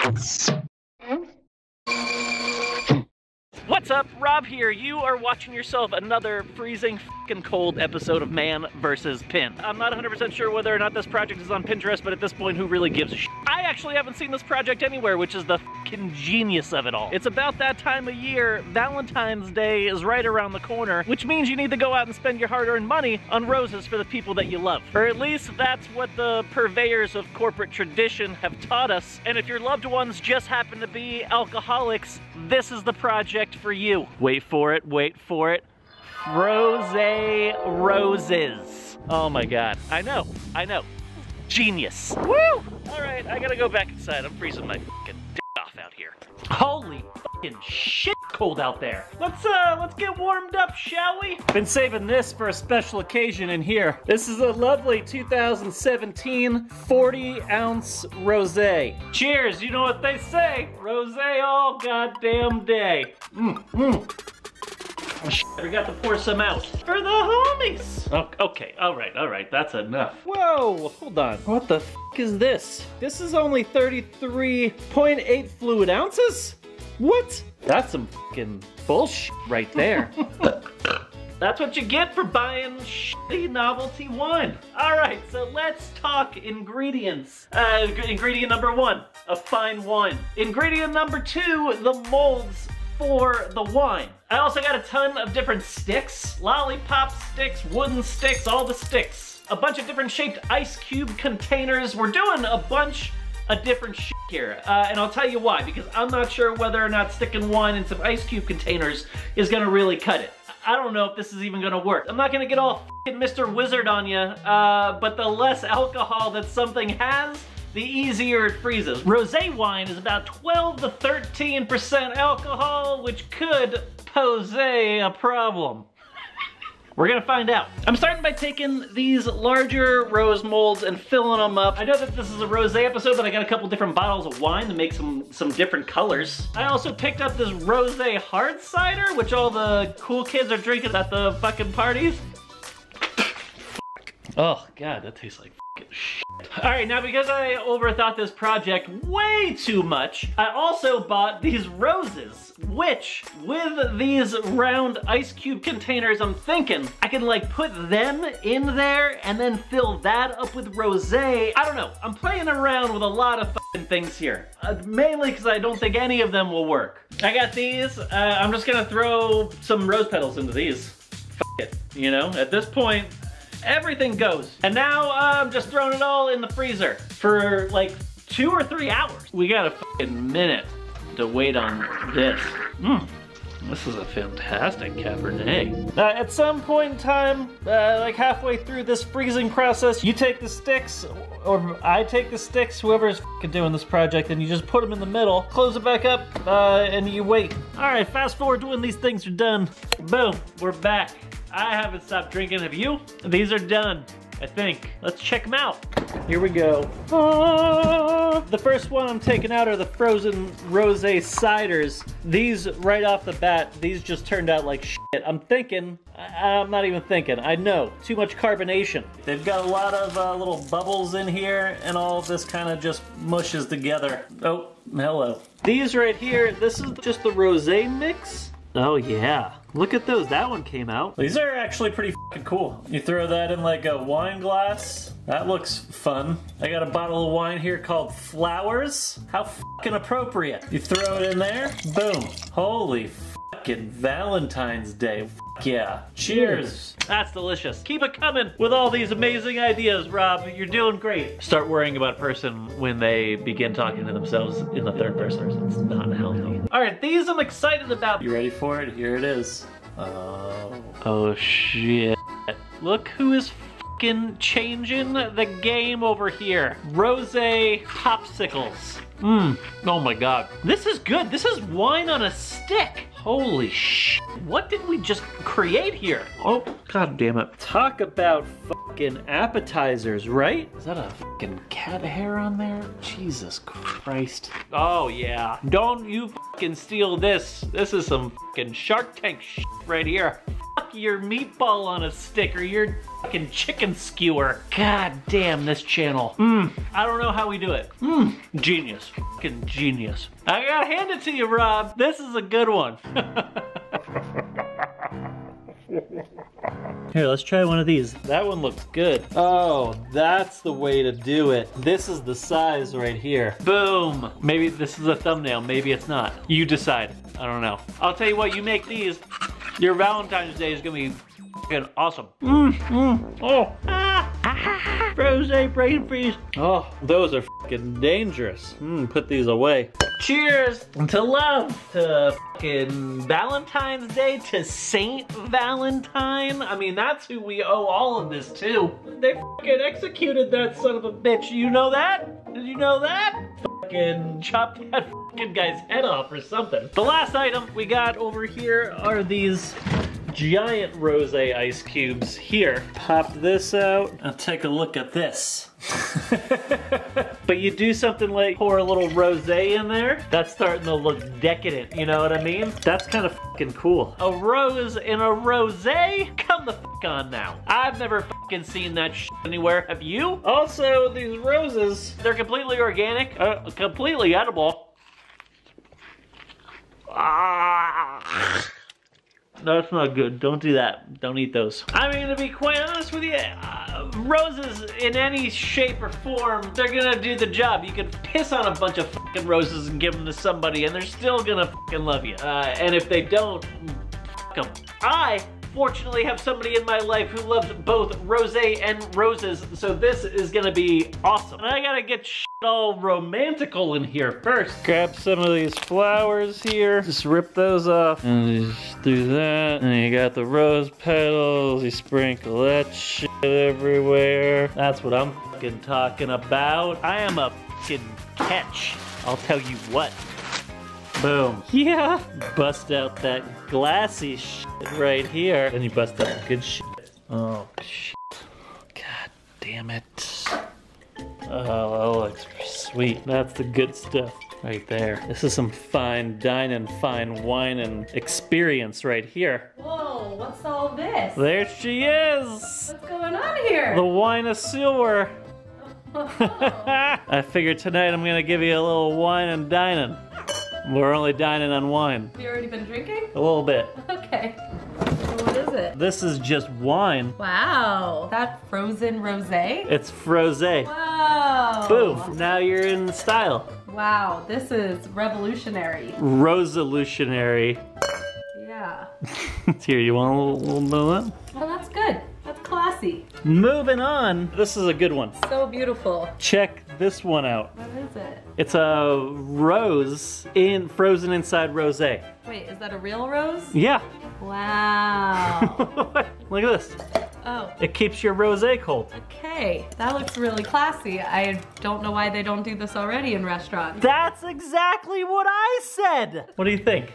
What's up? Rob here. You are watching yourself another freezing f***ing cold episode of Man vs. Pin. I'm not 100% sure whether or not this project is on Pinterest, but at this point, who really gives a shit? I actually haven't seen this project anywhere, which is the f***ing genius of it all. It's about that time of year. Valentine's Day is right around the corner, which means you need to go out and spend your hard-earned money on roses for the people that you love. Or at least that's what the purveyors of corporate tradition have taught us. And if your loved ones just happen to be alcoholics, this is the project for you. Wait for it, wait for it. Rosé roses. Oh my God, I know. Genius. Woo! All right, I gotta go back inside. I'm freezing my fucking dick off out here. Holy fucking shit cold out there. Let's get warmed up, shall we? Been saving this for a special occasion in here. This is a lovely 2017 40-ounce rosé. Cheers, you know what they say. Rosé all goddamn day. We got to pour some out for the homies. Oh, okay, all right, that's enough. Whoa, hold on. What the f is this? This is only 33.8 fluid ounces? What? That's some fucking bullshit right there. That's what you get for buying shitty novelty wine. All right, so let's talk ingredients. Ingredient number 1, a fine wine. Ingredient number 2, the molds for the wine. I also got a ton of different sticks, lollipop sticks, wooden sticks, all the sticks. A bunch of different shaped ice cube containers. We're doing a bunch of different shit here. And I'll tell you why, because I'm not sure whether or not sticking wine in some ice cube containers is gonna really cut it. I don't know if this is even gonna work. I'm not gonna get all f***ing Mr. Wizard on you, but the less alcohol that something has, the easier it freezes. Rosé wine is about 12 to 13% alcohol, which could pose a problem. We're gonna find out. I'm starting by taking these larger rose molds and filling them up. I know that this is a rosé episode, but I got a couple different bottles of wine to make some different colors. I also picked up this rosé hard cider, which all the cool kids are drinking at the fucking parties. Oh God, that tastes like fucking shit. All right, now because I overthought this project way too much, I also bought these roses, which with these round ice cube containers, I'm thinking I can like put them in there and then fill that up with rosé. I don't know, I'm playing around with a lot of fucking things here, mainly because I don't think any of them will work. I got these, I'm just gonna throw some rose petals into these. F it, you know, at this point, everything goes. And now I'm just throwing it all in the freezer for like 2 or 3 hours. We got a fucking minute to wait on this. This is a fantastic Cabernet. At some point in time, like halfway through this freezing process, you take the sticks, or I take the sticks, whoever's doing this project, and you just put them in the middle, close it back up, and you wait. All right, fast forward to when these things are done. Boom, we're back. I haven't stopped drinking, have you? These are done, I think. Let's check them out. Here we go. The first one I'm taking out are the frozen rosé ciders. These, right off the bat, these just turned out like shit. I'm not even thinking, I know, too much carbonation. They've got a lot of little bubbles in here, and all of this kind of just mushes together. Oh, hello. These right here, this is just the rosé mix. Oh yeah, look at those, that one came out. These are actually pretty fucking cool. You throw that in like a wine glass, that looks fun. I got a bottle of wine here called Flowers. How fucking appropriate. You throw it in there, boom. Holy fucking Valentine's Day. Yeah. Cheers. That's delicious. Keep it coming with all these amazing ideas, Rob. You're doing great. Start worrying about a person when they begin talking to themselves in the third person. It's not healthy. All right, these I'm excited about. You ready for it? Here it is. Oh shit. Look who is fucking changing the game over here. Rosé popsicles. Oh my God. This is good. This is wine on a stick. Holy shit. What did we just create here? Oh, God damn it. Talk about fucking appetizers, right? Is that a fucking cat hair on there? Jesus Christ. Oh yeah. Don't you fucking steal this. This is some fucking Shark Tank shit right here. Fuck your meatball on a stick or your fucking chicken skewer. God damn this channel. I don't know how we do it. Genius. Fucking genius. I gotta hand it to you, Rob. This is a good one. Here, let's try one of these. That one looks good. Oh, that's the way to do it. This is the size right here. Boom. Maybe this is a thumbnail, maybe it's not. You decide. I don't know. I'll tell you what, you make these, your Valentine's Day is gonna be fucking awesome. Oh. Rosé brain freeze. Oh, those are fucking dangerous. Put these away. Cheers to love, to fucking Valentine's Day, to Saint Valentine. I mean, that's who we owe all of this to. They fucking executed that son of a bitch. You know that? Did you know that? Fucking chopped that fucking guy's head off or something. The last item we got over here are these giant rosé ice cubes. Here, pop this out and take a look at this. But you do something like pour a little rosé in there, that's starting to look decadent, you know what I mean? That's kind of fucking cool. A rose in a rosé? Come the fuck on now. I've never fucking seen that shit anywhere, have you? Also, these roses, they're completely organic, completely edible. That's not good. Don't do that. Don't eat those. I mean, to be quite honest with you, roses in any shape or form, they're gonna do the job. You can piss on a bunch of fucking roses and give them to somebody and they're still gonna fucking love you. And if they don't, fuck them. I fortunately have somebody in my life who loves both rosé and roses, so this is gonna be awesome. And I gotta get shit all romantical in here first. Grab some of these flowers here, just rip those off, and just do that. And you got the rose petals, you sprinkle that shit everywhere. That's what I'm fucking talking about. I am a fucking catch, I'll tell you what. Boom. Yeah. Bust out that glassy shit right here. Then you bust out the good shit. Oh, shit. God damn it. Oh, that looks sweet. That's the good stuff right there. This is some fine dining, fine wine and experience right here. Whoa, what's all this? There she is. What's going on here? The wine of silver. I figured tonight I'm gonna give you a little wine and dining. We're only dining on wine. Have you already been drinking? A little bit. Okay. So what is it? This is just wine. Wow. That frozen rosé? It's frosé. Wow. Boom. Now you're in style. Wow, this is revolutionary. Rosolutionary. Yeah. Here, you want a little of that? Well, that's good. That's classy. Moving on. This is a good one. So beautiful. Check this one out. What is it? It's a rose frozen inside rosé. Wait, is that a real rose? Yeah. Wow. Look at this. Oh. It keeps your rosé cold. Okay, that looks really classy. I don't know why they don't do this already in restaurants. That's exactly what I said. What do you think?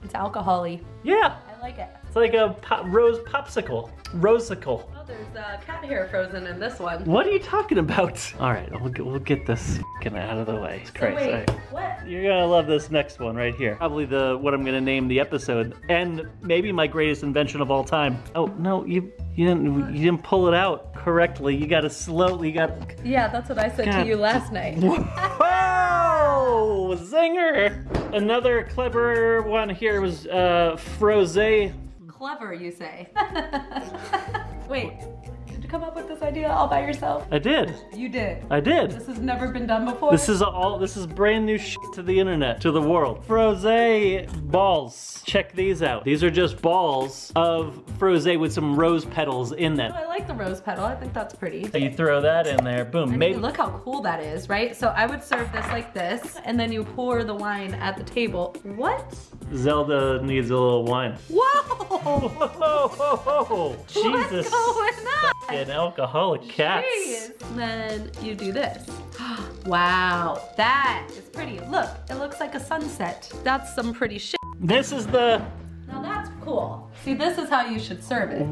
It's alcohol-y. Yeah. I like it. It's like a rose popsicle. Rosicle. Oh, there's cat hair frozen in this one. What are you talking about? All right, we'll get this fucking out of the way. It's crazy. Wait, right. what? You're gonna love this next one right here. Probably what I'm gonna name the episode, and maybe my greatest invention of all time. Oh no, you didn't pull it out correctly. You gotta slowly. Yeah, that's what I said to you last night. Whoa! Zinger! Another clever one here was frosé. Clever, you say. Wait, did you come up with this idea all by yourself? I did. You did. I did. This has never been done before? This is brand new shit to the internet, to the world. Frosé balls. Check these out. These are just balls of frosé with some rose petals in them. Oh, I like the rose petal. I think that's pretty. So you throw that in there, boom. I mean, look how cool that is, right? So I would serve this like this, and then you pour the wine at the table. What? Zelda needs a little wine. Whoa! Whoa! Jesus. What's going on? Fucking alcoholic cats. Jeez. Then you do this. Wow, that is pretty. Look, it looks like a sunset. That's some pretty shit. This is the... Now that's cool. See, this is how you should serve it.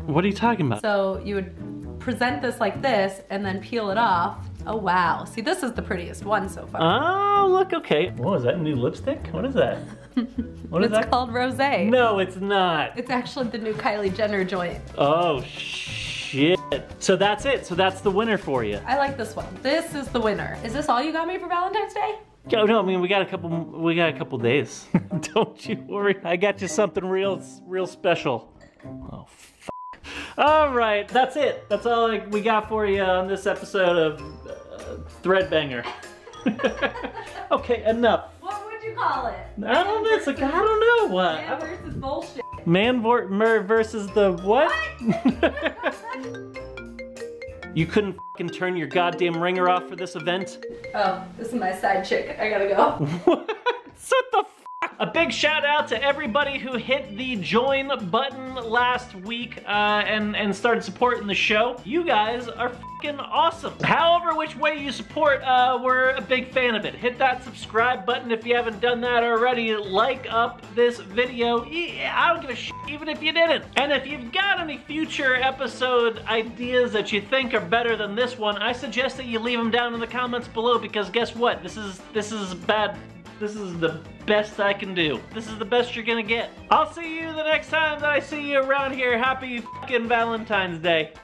What are you talking about? So you would present this like this and then peel it off. Oh wow, see this is the prettiest one so far. Oh, look, okay. Whoa, is that new lipstick? What is that? What is that? It's called Rosé. No, it's not. It's actually the new Kylie Jenner joint. Oh, shit. So that's it. So that's the winner for you. I like this one. This is the winner. Is this all you got me for Valentine's Day? Oh, no, I mean, we got a couple days. Don't you worry. I got you something real special. Oh, fuck. All right, that's it. That's all we got for you on this episode of ThreadBanger. Okay, enough. What would you call it? I don't know. It's like, I don't know what. Man versus bullshit. Man versus the what? You couldn't fucking turn your goddamn ringer off for this event? Oh, this is my side chick. I gotta go. What the f? A big shout out to everybody who hit the join button last week and started supporting the show. You guys are fucking awesome. However which way you support, we're a big fan of it. Hit that subscribe button if you haven't done that already. Like up this video. I don't give a shit even if you didn't. And if you've got any future episode ideas that you think are better than this one, I suggest that you leave them down in the comments below, because guess what? This is bad. This is the best I can do. This is the best you're gonna get. I'll see you the next time that I see you around here. Happy fucking Valentine's Day.